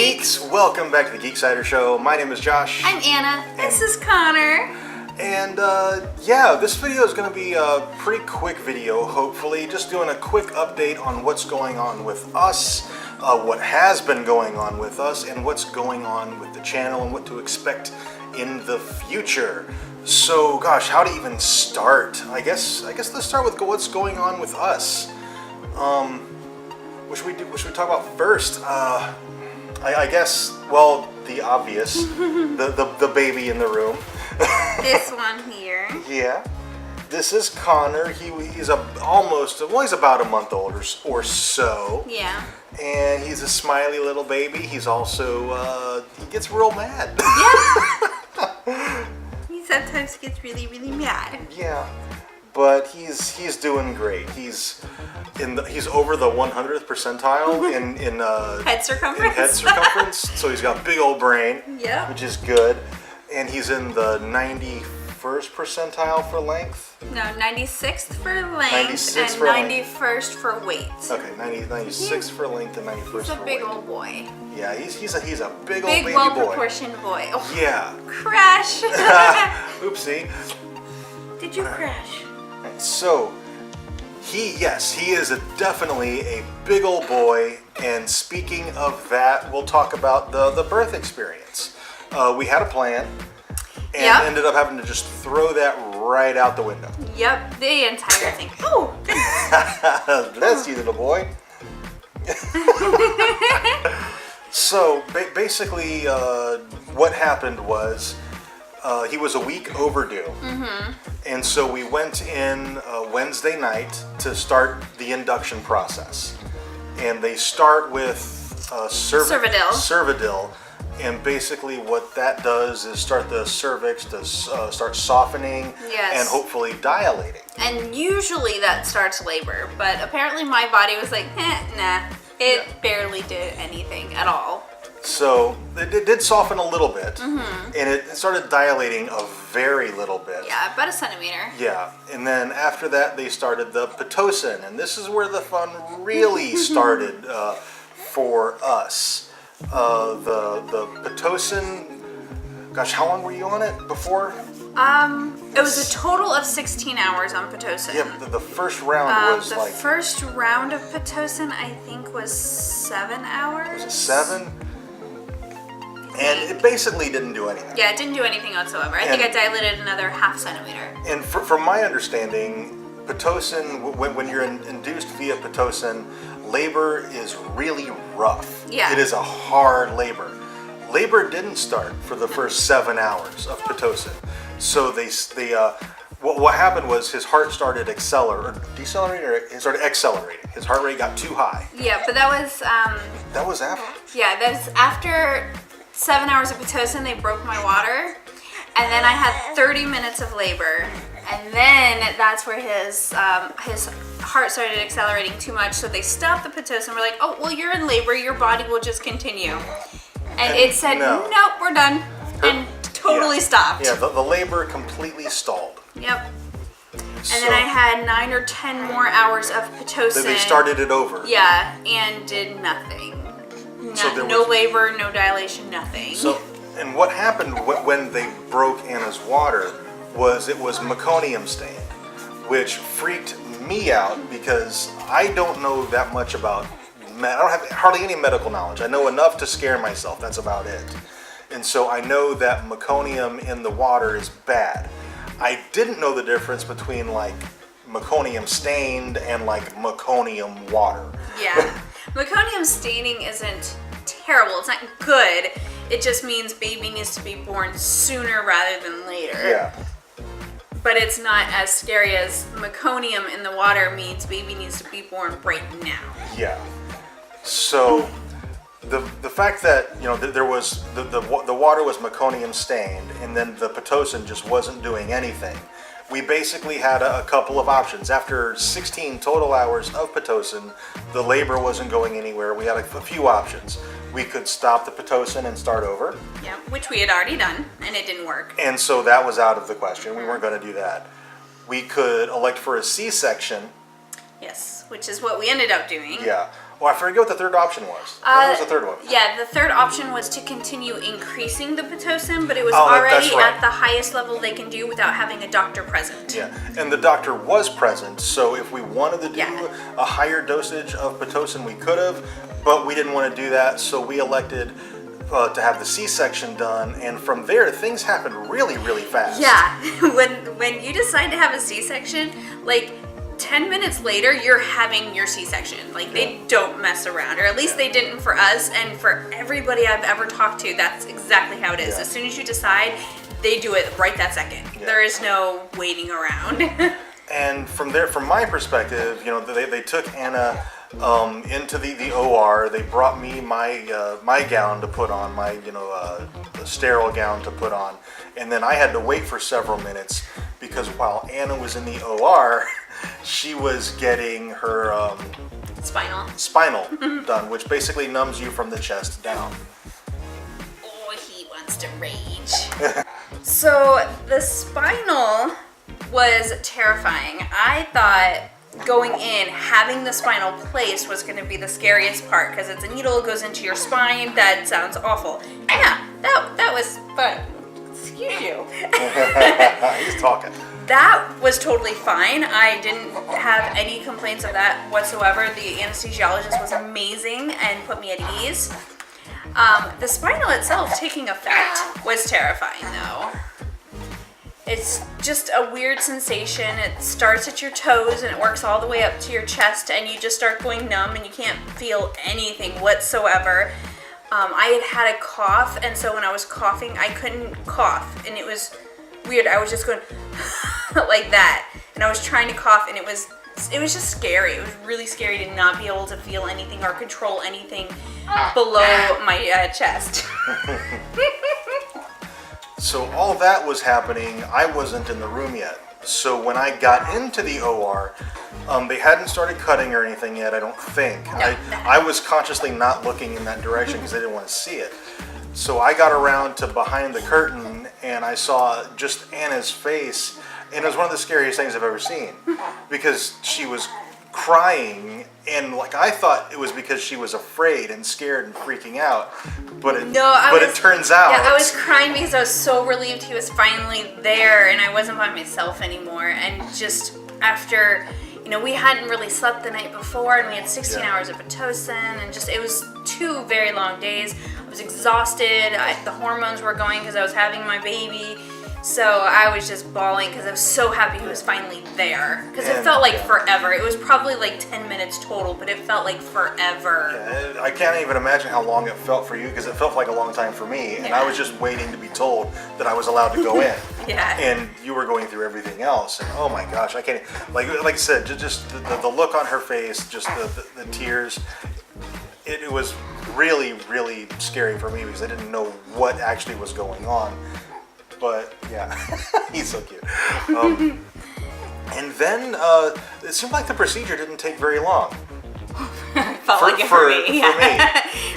Geeks! Welcome back to the Geeksiders show. My name is Josh. I'm Anna. This is Connor. And yeah, this video is going to be a pretty quick video, hopefully. Just doing a quick update on what's going on with us, what has been going on with us, and what's going on with the channel and what to expect in the future. So, gosh, how to even start? I guess let's start with what's going on with us. What should we talk about first? I guess, well, the obvious, the baby in the room. This one here. Yeah. This is Connor. He's he's about a month old or so. Yeah. And he's a smiley little baby. He's also, he gets real mad. Yeah. He sometimes gets really, really mad. Yeah. But he's doing great. He's over the 100th percentile in head circumference. In head circumference. So he's got a big old brain. Yeah. Which is good. And he's in the 91st percentile for length. No, 96th for length 96th and for 91st for weight. Okay, 96 for length and 91st for weight. He's a big old boy. Yeah, he's a big old baby boy. Big, well-proportioned boy. Oh. Yeah. Crash. Oopsie. Did you crash? So, he is definitely a big old boy. And speaking of that, we'll talk about the birth experience. We had a plan. And ended up having to just throw that right out the window. Yep, the entire thing. Oh, goodness. Bless you, little boy. So, basically, what happened was he was a week overdue. Mm-hmm. And so we went in Wednesday night to start the induction process. And they start with Cervidil. And basically what that does is start the cervix to start softening and hopefully dilating. And usually that starts labor, but apparently my body was like, nah. It barely did anything at all. So it did soften a little bit, and it started dilating a very little bit. Yeah, about a centimeter. Yeah, and then after that they started the Pitocin, and this is where the fun really started for us. The Pitocin, gosh, how long were you on it before? It was a total of 16 hours on Pitocin. Yeah, the first round was the first round of Pitocin, I think, was 7 hours. Was it 7? And it basically didn't do anything. Yeah, it didn't do anything whatsoever. I think I dilated another ½ centimeter. And from my understanding, Pitocin, when you're induced via Pitocin, labor is really rough. Yeah. It is a hard labor. Labor didn't start for the first 7 hours of Pitocin. So what happened was his heart started accelerating. It started accelerating. His heart rate got too high. Yeah, but that was that was after. Yeah, that was after 7 hours of Pitocin. They broke my water, and then I had 30 minutes of labor, and then that's where his heart started accelerating too much. So they stopped the Pitocin. We're like, oh well, you're in labor. Your body will just continue. And it said, nope, we're done. And totally stopped. Yeah, the labor completely stalled. Yep. And then I had 9 or 10 more hours of Pitocin. They started it over. Yeah, and did nothing. No labor, no dilation, nothing. So, and what happened when they broke Anna's water was it was meconium stained, which freaked me out because I don't know that much about I don't have hardly any medical knowledge. I know enough to scare myself. That's about it. And so I know that meconium in the water is bad. I didn't know the difference between like meconium stained and like meconium water. Yeah. Meconium staining isn't terrible. It's not good. It just means baby needs to be born sooner rather than later. Yeah. But it's not as scary as meconium in the water means baby needs to be born right now. Yeah. So the fact that there was the water was meconium stained and then the Pitocin just wasn't doing anything. We basically had a couple of options. After 16 total hours of Pitocin, the labor wasn't going anywhere. We had a few options. We could stop the Pitocin and start over. Yeah, which we had already done, and it didn't work. And so that was out of the question. We weren't going to do that. We could elect for a C-section. Yes, which is what we ended up doing. Yeah. Oh, I forget what the third option was. What was the third one? Yeah, the third option was to continue increasing the Pitocin, but it was that's already right. at the highest level they can do without having a doctor present. Yeah, and the doctor was present, so if we wanted to do a higher dosage of Pitocin, we could have, but we didn't want to do that, so we elected to have the C-section done, and from there, things happened really, really fast. Yeah, when you decide to have a C-section, like 10 minutes later, you're having your C-section. Like, they don't mess around, or at least they didn't for us, and for everybody I've ever talked to, that's exactly how it is. As soon as you decide, they do it right that second. There is no waiting around. And from there, from my perspective, you know, they took Anna into the OR. They brought me my my gown to put on, my the sterile gown to put on, and then I had to wait for several minutes because while Anna was in the OR, she was getting her spinal done, which basically numbs you from the chest down. Oh, he wants to rage. So the spinal was terrifying. I thought going in, having the spinal placed was going to be the scariest part because it's a needle, it goes into your spine. That sounds awful. Yeah, that was fun. Excuse you. He's talking. That was totally fine. I didn't have any complaints of that whatsoever. The anesthesiologist was amazing and put me at ease. The spinal itself taking effect was terrifying though. It's just a weird sensation. It starts at your toes and it works all the way up to your chest and you just start going numb and you can't feel anything whatsoever. I had a cough, and so when I was coughing, I couldn't cough, and it was weird. I was just going like that, and I was trying to cough, and it was just scary. It was really scary to not be able to feel anything or control anything below my chest. So all that was happening. I wasn't in the room yet. So when I got into the OR, they hadn't started cutting or anything yet, I don't think. No. I was consciously not looking in that direction because I didn't want to see it. So I got around to behind the curtain and I saw just Anna's face, and it was one of the scariest things I've ever seen because she was crying, and like I thought it was because she was afraid and scared and freaking out, but it turns out I was crying because I was so relieved he was finally there and I wasn't by myself anymore. And just after, we hadn't really slept the night before, and we had 16 hours of Pitocin, and just it was 2 very long days. I was exhausted. The hormones were going because I was having my baby. So I was just bawling because I was so happy he was finally there. Because it felt like forever. It was probably like 10 minutes total, but it felt like forever. Yeah, I can't even imagine how long it felt for you because it felt like a long time for me. And I was just waiting to be told that I was allowed to go in. And you were going through everything else. And oh my gosh, I can't, like I said, just the look on her face, just the tears. It was really, really scary for me because I didn't know what actually was going on. But yeah, he's so cute. And then it seemed like the procedure didn't take very long. Felt like it for me.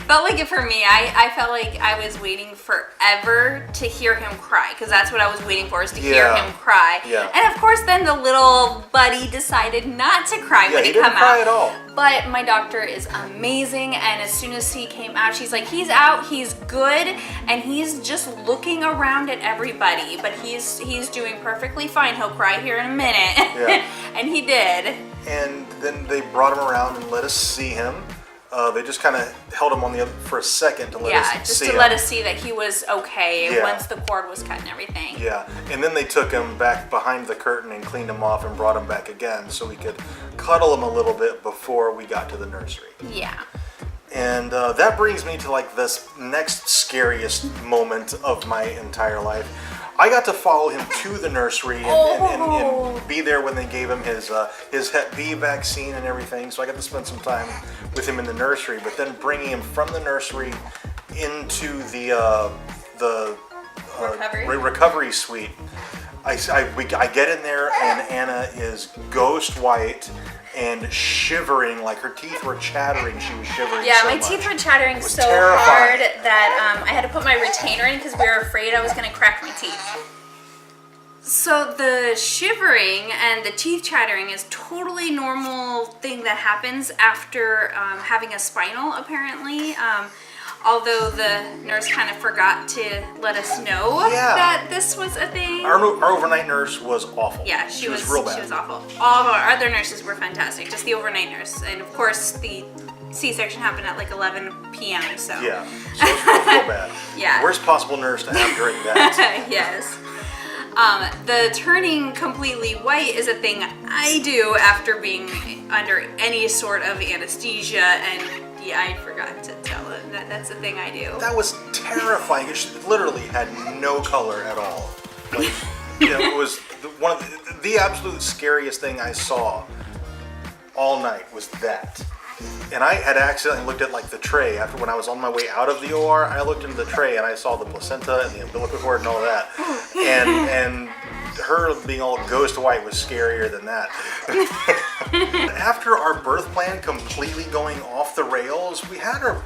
Felt like it for me. I felt like I was waiting forever to hear him cry, because that's what I was waiting for, is to hear him cry. And of course then the little buddy decided not to cry when he came out. He didn't cry at all. But my doctor is amazing, and as soon as he came out, she's like, he's out, he's good, and he's just looking around at everybody, but he's doing perfectly fine. He'll cry here in a minute. And he did. And then they brought him around and let us see him. They just kind of held him on the other for a second to let us see him. Yeah, just to let us see that he was okay once the cord was cut and everything. Yeah, and then they took him back behind the curtain and cleaned him off and brought him back again so we could cuddle him a little bit before we got to the nursery. Yeah. And that brings me to like this next scariest moment of my entire life. I got to follow him to the nursery and be there when they gave him his Hep B vaccine and everything. So I got to spend some time with him in the nursery. But then bringing him from the nursery into the recovery suite, I get in there and Anna is ghost white and shivering, like her teeth were chattering. She was shivering. Yeah, so my teeth were chattering so hard that I had to put my retainer in because we were afraid I was going to crack my teeth. So the shivering and the teeth chattering is totally normal thing that happens after having a spinal, apparently. Although the nurse kind of forgot to let us know that this was a thing. Our overnight nurse was awful. Yeah, she was real bad. She was awful. All of our other nurses were fantastic. Just the overnight nurse, and of course the C-section happened at like 11 p.m. So yeah, so it was real bad. Yeah, worst possible nurse to have during that. Yes. The turning completely white is a thing I do after being under any sort of anesthesia, and yeah, I forgot to tell him that that's the thing I do. That was terrifying. She literally had no color at all. Like, it was one of the absolute scariest thing I saw all night was that. And I had accidentally looked at like the tray after when I was on my way out of the OR. I looked into the tray and I saw the placenta and the umbilical cord and all that. And her being all ghost white was scarier than that. After our birth plan completely going off the rails, we had a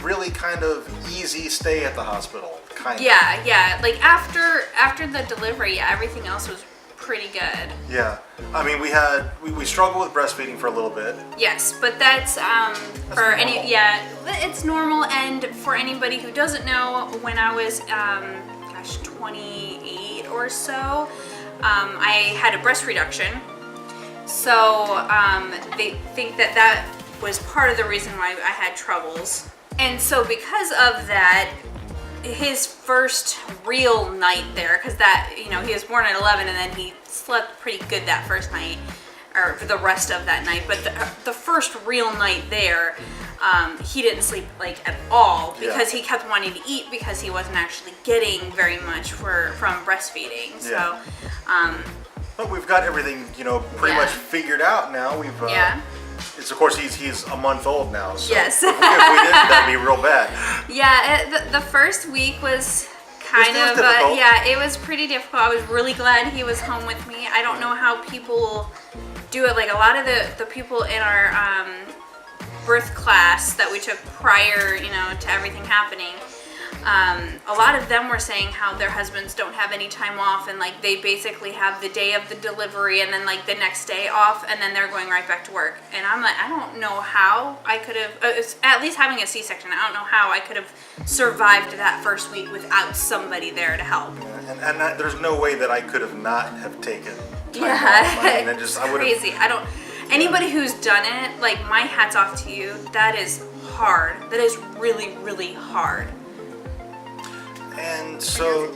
really kind of easy stay at the hospital. Kind of. Yeah. Like after the delivery, everything else was pretty good. Yeah. I mean, we struggled with breastfeeding for a little bit. Yes, but that's for normal. it's normal. And for anybody who doesn't know, when I was 28 or so, I had a breast reduction. So they think that was part of the reason why I had troubles. And so because of that, his first real night there, because that, he was born at 11 and then he slept pretty good that first night, or for the rest of that night, but the first real night there, he didn't sleep like at all because he kept wanting to eat because he wasn't actually getting very much from breastfeeding. So but we've got everything, pretty much figured out now. We've it's of course he's a month old now, so yes. if we didn't, that'd be real bad. Yeah, the first week was kind of it was pretty difficult. I was really glad he was home with me. I don't know how people do it. Like a lot of the people in our birth class that we took prior, to everything happening, a lot of them were saying how their husbands don't have any time off, and like they basically have the day of the delivery and then like the next day off, and then they're going right back to work. And I'm like, I don't know how I could have, at least having a C-section, I don't know how I could have survived that first week without somebody there to help. Yeah, and there's no way that I could have not have taken time off. I mean, I would crazy. Anybody who's done it, like my hat's off to you. That is hard. That is really, really hard. And so,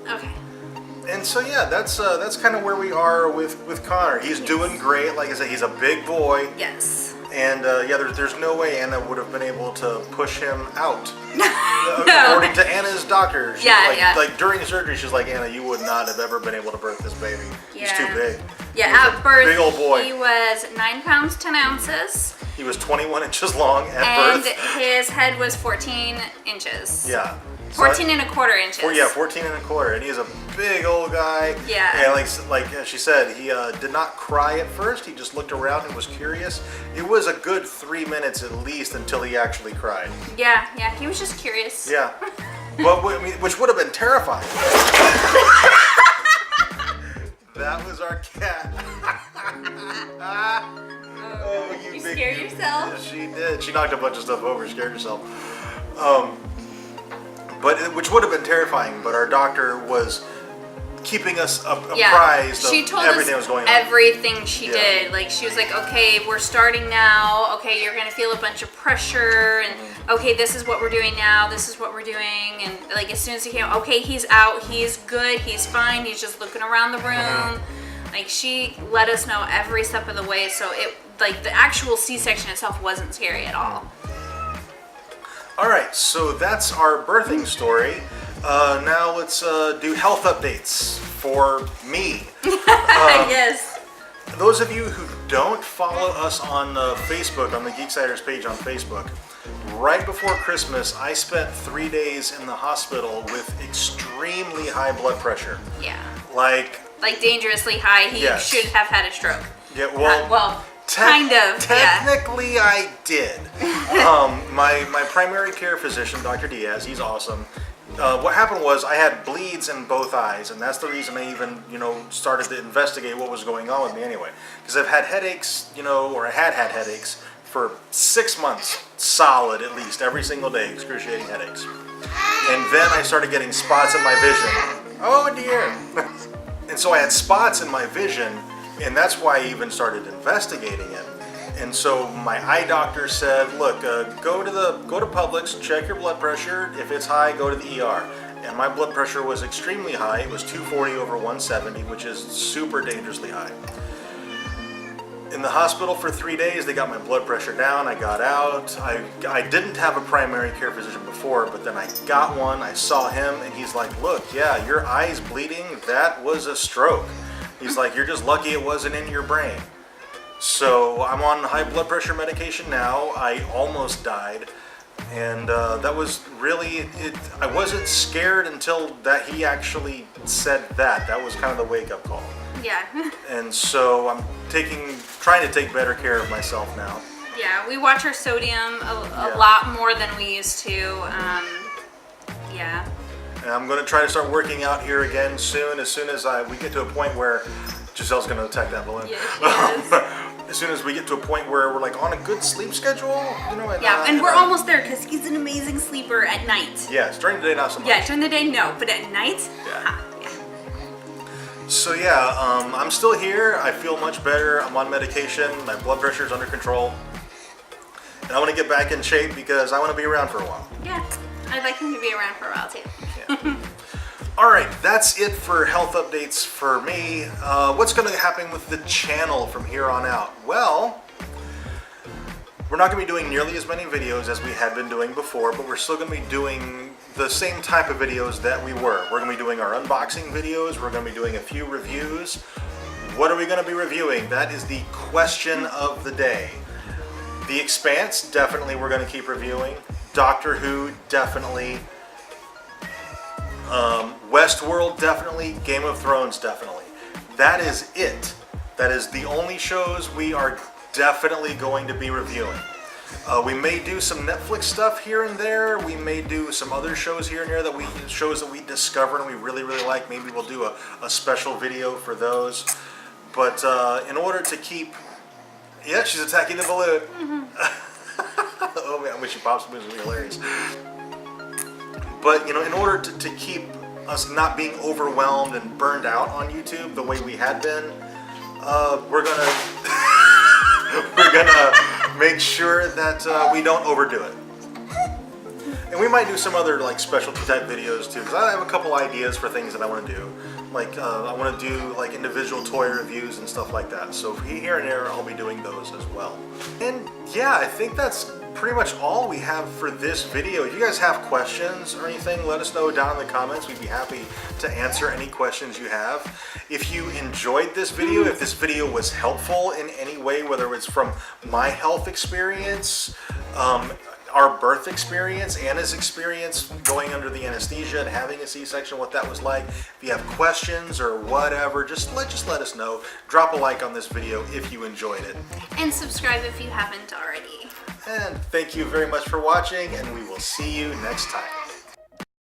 okay. And so that's kind of where we are with Connor. He's doing great. Like I said, he's a big boy. Yes. And there's no way Anna would have been able to push him out. No. According to Anna's doctor. Like during surgery, she's like, Anna, you would not have ever been able to birth this baby. He's too big. Yeah, at birth, big old boy. He was 9 pounds 10 ounces. He was 21 inches long at birth. And his head was 14 inches. Yeah. 14 and a quarter inches. 14 and a quarter. And he's a big old guy. Yeah. And like she said, he did not cry at first. He just looked around and was curious. It was a good 3 minutes at least until he actually cried. Yeah. He was just curious. Yeah. Which would have been terrifying. That was our cat. You scared yourself? Yeah, she did. She knocked a bunch of stuff over, scared herself. Which would have been terrifying, but our doctor was keeping us apprised of everything that was going on. Everything she did. Like she was like, okay, we're starting now. Okay, you're gonna feel a bunch of pressure, and okay, this is what we're doing now. This is what we're doing, and like as soon as he came, okay, he's out. He's good. He's fine. He's just looking around the room. Like she let us know every step of the way. So the actual C-section itself wasn't scary at all. All right, so that's our birthing story. Now let's do health updates for me. Yes. Those of you who don't follow us on Facebook, on the Geeksiders page on Facebook, right before Christmas, I spent 3 days in the hospital with extremely high blood pressure. Yeah. Like dangerously high. He should have had a stroke. Yeah, well kind of. Technically, I did. My primary care physician, Dr. Diaz, he's awesome. what happened was I had bleeds in both eyes, and that's the reason I even, started to investigate what was going on with me anyway. Because I've had headaches, or I had headaches for 6 months, solid at least, every single day, excruciating headaches. And then I started getting spots in my vision. Oh dear! And so I had spots in my vision, and that's why I even started investigating it. And so my eye doctor said, look, go to Publix, check your blood pressure. If it's high, go to the ER. And my blood pressure was extremely high. It was 240 over 170, which is super dangerously high. In the hospital for 3 days, they got my blood pressure down. I got out. I didn't have a primary care physician before, but then I got one. I saw him, and he's like, look, yeah, your eye's bleeding. That was a stroke. He's like, you're just lucky it wasn't in your brain. So I'm on high blood pressure medication now. I almost died, and that was really it. I wasn't scared until that he actually said that. That was kind of the wake-up call. Yeah. And so I'm trying to take better care of myself now. Yeah, we watch our sodium a lot more than we used to. Yeah. And I'm going to try to start working out here again soon. As soon as we get to a point where Giselle's going to attack that balloon. Yeah, as soon as we get to a point where we're like on a good sleep schedule, and we're almost there because he's an amazing sleeper at night. Yes, during the day not so much. Yeah, during the day no, but at night, yeah. So yeah, I'm still here. I feel much better. I'm on medication. My blood pressure is under control, and I want to get back in shape because I want to be around for a while. Yeah, I'd like him to be around for a while too. Yeah. All right, that's it for health updates for me. What's going to happen with the channel from here on out? Well, we're not going to be doing nearly as many videos as we had been doing before, but we're still going to be doing the same type of videos that we were. We're going to be doing our unboxing videos. We're going to be doing a few reviews. What are we going to be reviewing? That is the question of the day. The Expanse, definitely we're going to keep reviewing. Doctor Who, definitely. Westworld, definitely. Game of Thrones, definitely. That is it. That is the only shows we are definitely going to be reviewing. We may do some Netflix stuff here and there. We may do some other shows here and there shows that we discover and we really, really like. Maybe we'll do a special video for those. But in order to keep... Yeah, she's attacking the balloon. Mm-hmm. Oh man, I wish she pops balloons would be hilarious. But, in order to keep us not being overwhelmed and burned out on YouTube the way we had been, we're gonna make sure that we don't overdo it. And we might do some other specialty type videos too, because I have a couple ideas for things that I want to do. I want to do individual toy reviews and stuff like that. So here and there, I'll be doing those as well. And yeah, I think that's pretty much all we have for this video. If you guys have questions or anything, let us know down in the comments. We'd be happy to answer any questions you have. If you enjoyed this video, if this video was helpful in any way, whether it's from my health experience, our birth experience, Anna's experience going under the anesthesia and having a C-section, what that was like. If you have questions or whatever, just let us know. Drop a like on this video if you enjoyed it. And subscribe if you haven't already. And thank you very much for watching, and we will see you next time.